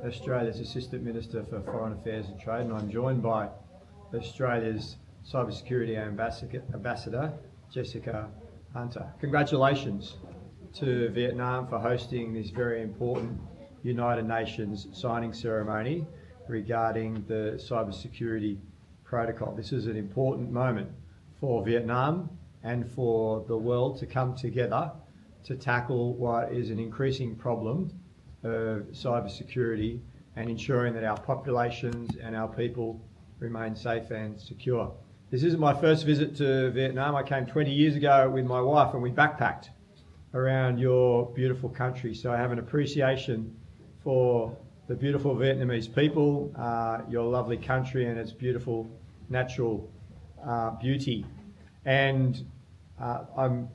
Australia's Assistant Minister for Foreign Affairs and Trade, and I'm joined by Australia's Cybersecurity Ambassador, Jessica Hunter. Congratulations to Vietnam for hosting this very important United Nations signing ceremony regarding the cybersecurity protocol. This is an important moment for Vietnam and for the world to come together to tackle what is an increasing problem of cybersecurity and ensuring that our populations and our people remain safe and secure. This isn't my first visit to Vietnam. I came 20 years ago with my wife and we backpacked around your beautiful country. So I have an appreciation for the beautiful Vietnamese people, your lovely country and its beautiful natural beauty. And I'm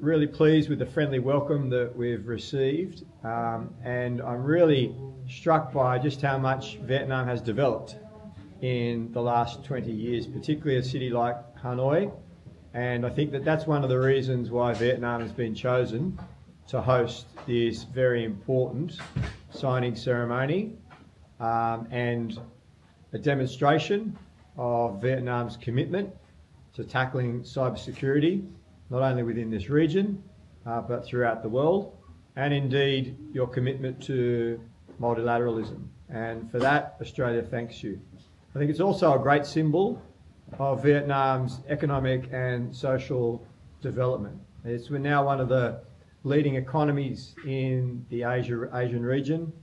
really pleased with the friendly welcome that we've received, and I'm really struck by just how much Vietnam has developed in the last 20 years, particularly a city like Hanoi. And I think that that's one of the reasons why Vietnam has been chosen to host this very important signing ceremony, and a demonstration of Vietnam's commitment to tackling cybersecurity, not only within this region, but throughout the world, and indeed your commitment to multilateralism. And for that, Australia thanks you. I think it's also a great symbol of Vietnam's economic and social development. We're now one of the leading economies in the Asian region,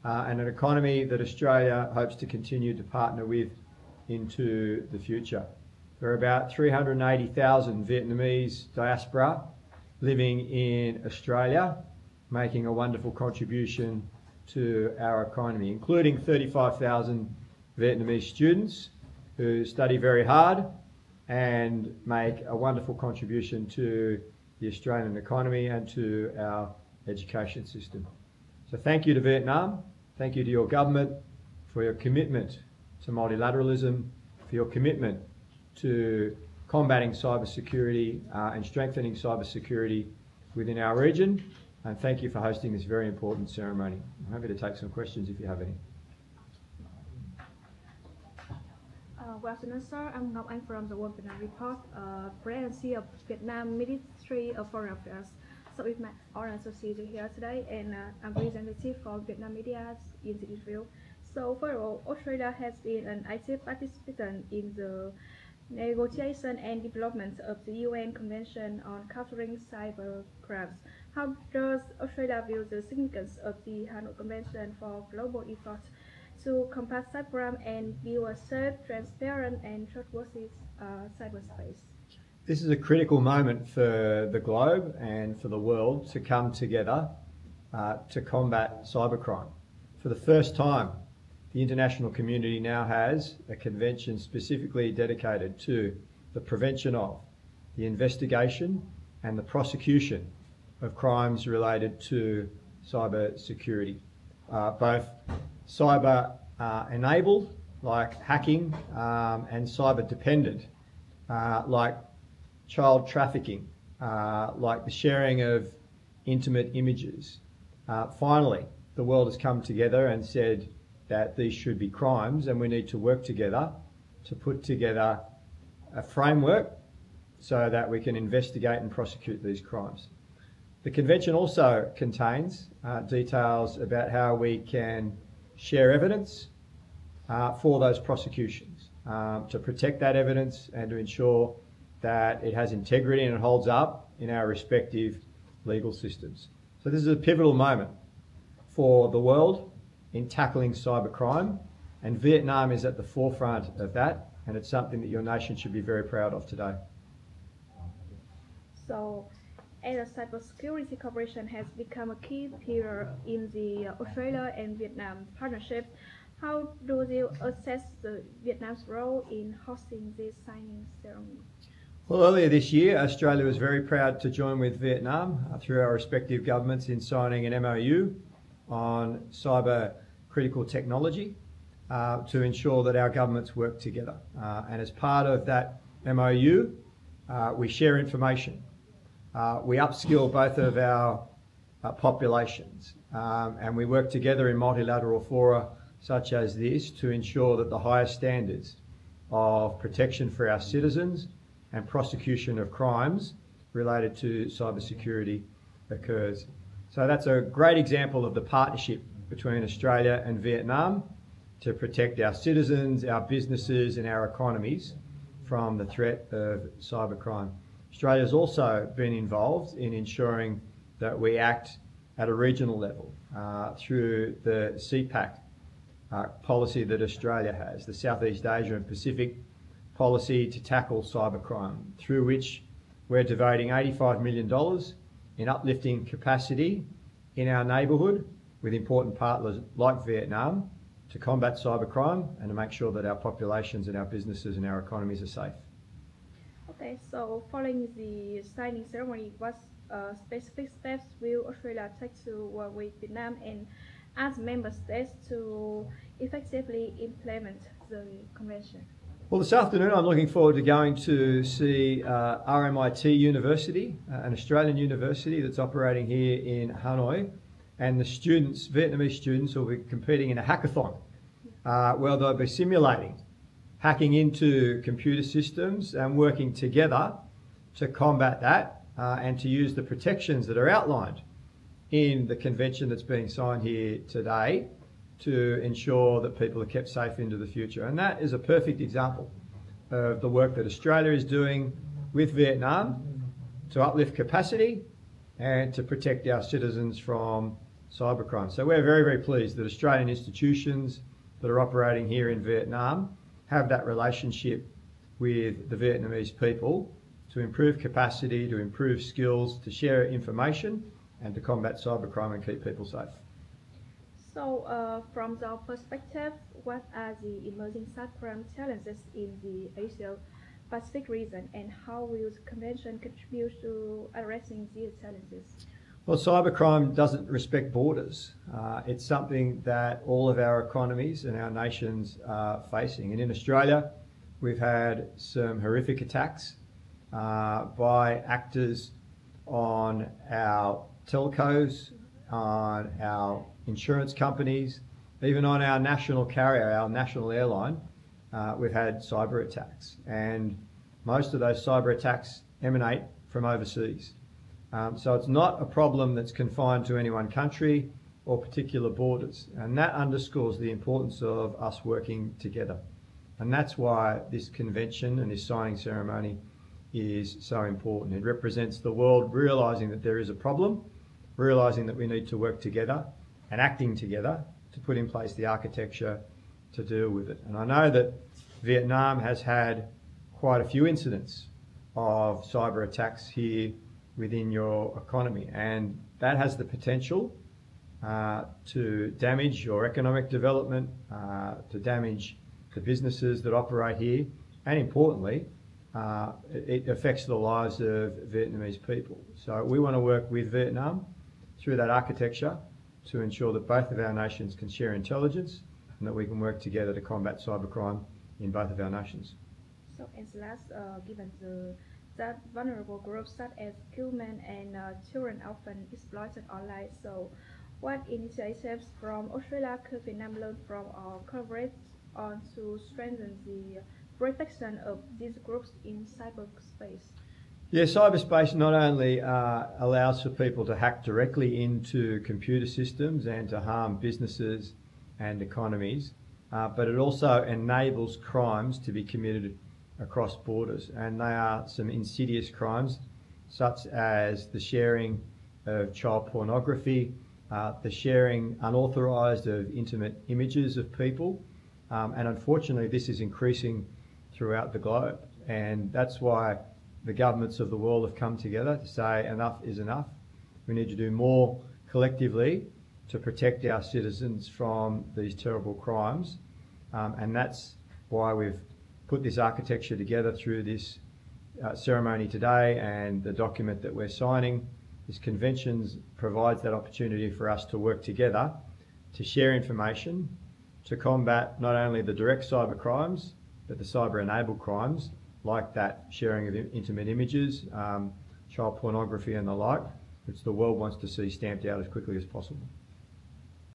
and an economy that Australia hopes to continue to partner with into the future. There are about 380,000 Vietnamese diaspora living in Australia, making a wonderful contribution to our economy, including 35,000 Vietnamese students who study very hard and make a wonderful contribution to the Australian economy and to our education system. So thank you to Vietnam, thank you to your government for your commitment to multilateralism, for your commitment to combating cybersecurity and strengthening cybersecurity within our region, and thank you for hosting this very important ceremony. I'm happy to take some questions if you have any. Good afternoon, sir. I'm Ngọc Anh from the World Vietnam Report, presidency of Vietnam Ministry of Foreign Affairs. So it's my honor to see you here today, and I'm representative for Vietnam media in the interview. So first of all, Australia has been an active participant in the negotiation and development of the UN Convention on Countering Cyber Crimes. How does Australia view the significance of the Hanoi Convention for global efforts to combat cybercrime and build a safe, transparent, and trustworthy cyberspace? This is a critical moment for the globe and for the world to come together to combat cybercrime. For the first time, the international community now has a convention specifically dedicated to the prevention of, the investigation and the prosecution of crimes related to cyber security, both cyber enabled, like hacking, and cyber dependent, like child trafficking, like the sharing of intimate images. Finally, the world has come together and said that these should be crimes, and we need to work together to put together a framework so that we can investigate and prosecute these crimes. The convention also contains details about how we can share evidence for those prosecutions, to protect that evidence and to ensure that it has integrity and it holds up in our respective legal systems. So this is a pivotal moment for the world in tackling cybercrime, and Vietnam is at the forefront of that, and it's something that your nation should be very proud of today. So, as a cybersecurity cooperation has become a key pillar in the Australia and Vietnam partnership, how do you assess Vietnam's role in hosting this signing ceremony? Well, earlier this year, Australia was very proud to join with Vietnam through our respective governments in signing an MOU on cyber critical technology to ensure that our governments work together. And as part of that MOU, we share information. We upskill both of our populations. And we work together in multilateral fora such as this to ensure that the highest standards of protection for our citizens and prosecution of crimes related to cybersecurity occurs. So that's a great example of the partnership between Australia and Vietnam to protect our citizens, our businesses and our economies from the threat of cybercrime. Australia has also been involved in ensuring that we act at a regional level through the CPAC policy that Australia has, the Southeast Asia and Pacific policy to tackle cybercrime, through which we're devoting $85 million in uplifting capacity in our neighbourhood with important partners like Vietnam to combat cybercrime and to make sure that our populations and our businesses and our economies are safe. Okay, so following the signing ceremony, what specific steps will Australia take to work with Vietnam and as member states to effectively implement the convention? Well, this afternoon I'm looking forward to going to see RMIT University, an Australian university that's operating here in Hanoi, and the students, Vietnamese students, will be competing in a hackathon where they'll be simulating hacking into computer systems and working together to combat that and to use the protections that are outlined in the convention that's being signed here today to ensure that people are kept safe into the future. And that is a perfect example of the work that Australia is doing with Vietnam to uplift capacity and to protect our citizens from cybercrime. So we're very, very pleased that Australian institutions that are operating here in Vietnam have that relationship with the Vietnamese people to improve capacity, to improve skills, to share information and to combat cybercrime and keep people safe. So, from your perspective, what are the emerging cybercrime challenges in the Asia-Pacific region, and how will the convention contribute to addressing these challenges? Well, cybercrime doesn't respect borders. It's something that all of our economies and our nations are facing. And in Australia, we've had some horrific attacks by actors on our telcos, on our insurance companies, even on our national carrier, our national airline. We've had cyber attacks, and most of those cyber attacks emanate from overseas. So it's not a problem that's confined to any one country or particular borders, and that underscores the importance of us working together. And that's why this convention and this signing ceremony is so important. It represents the world realising that there is a problem, realising that we need to work together and acting together to put in place the architecture to deal with it. And I know that Vietnam has had quite a few incidents of cyber attacks here within your economy, and that has the potential to damage your economic development, to damage the businesses that operate here, and importantly, it affects the lives of Vietnamese people. So we want to work with Vietnam through that architecture to ensure that both of our nations can share intelligence and that we can work together to combat cybercrime in both of our nations. So, and last, given that vulnerable groups such as women and children often exploited online, so what initiatives from Australia could Vietnam learn from our coverage on to strengthen the protection of these groups in cyberspace? Yeah, cyberspace not only allows for people to hack directly into computer systems and to harm businesses and economies, but it also enables crimes to be committed across borders. And they are some insidious crimes, such as the sharing of child pornography, the sharing unauthorised of intimate images of people. And unfortunately, this is increasing throughout the globe. And that's why the governments of the world have come together to say enough is enough. We need to do more collectively to protect our citizens from these terrible crimes. And that's why we've put this architecture together through this ceremony today and the document that we're signing. This convention provides that opportunity for us to work together to share information, to combat not only the direct cyber crimes, but the cyber-enabled crimes like that sharing of intimate images, child pornography and the like, which the world wants to see stamped out as quickly as possible.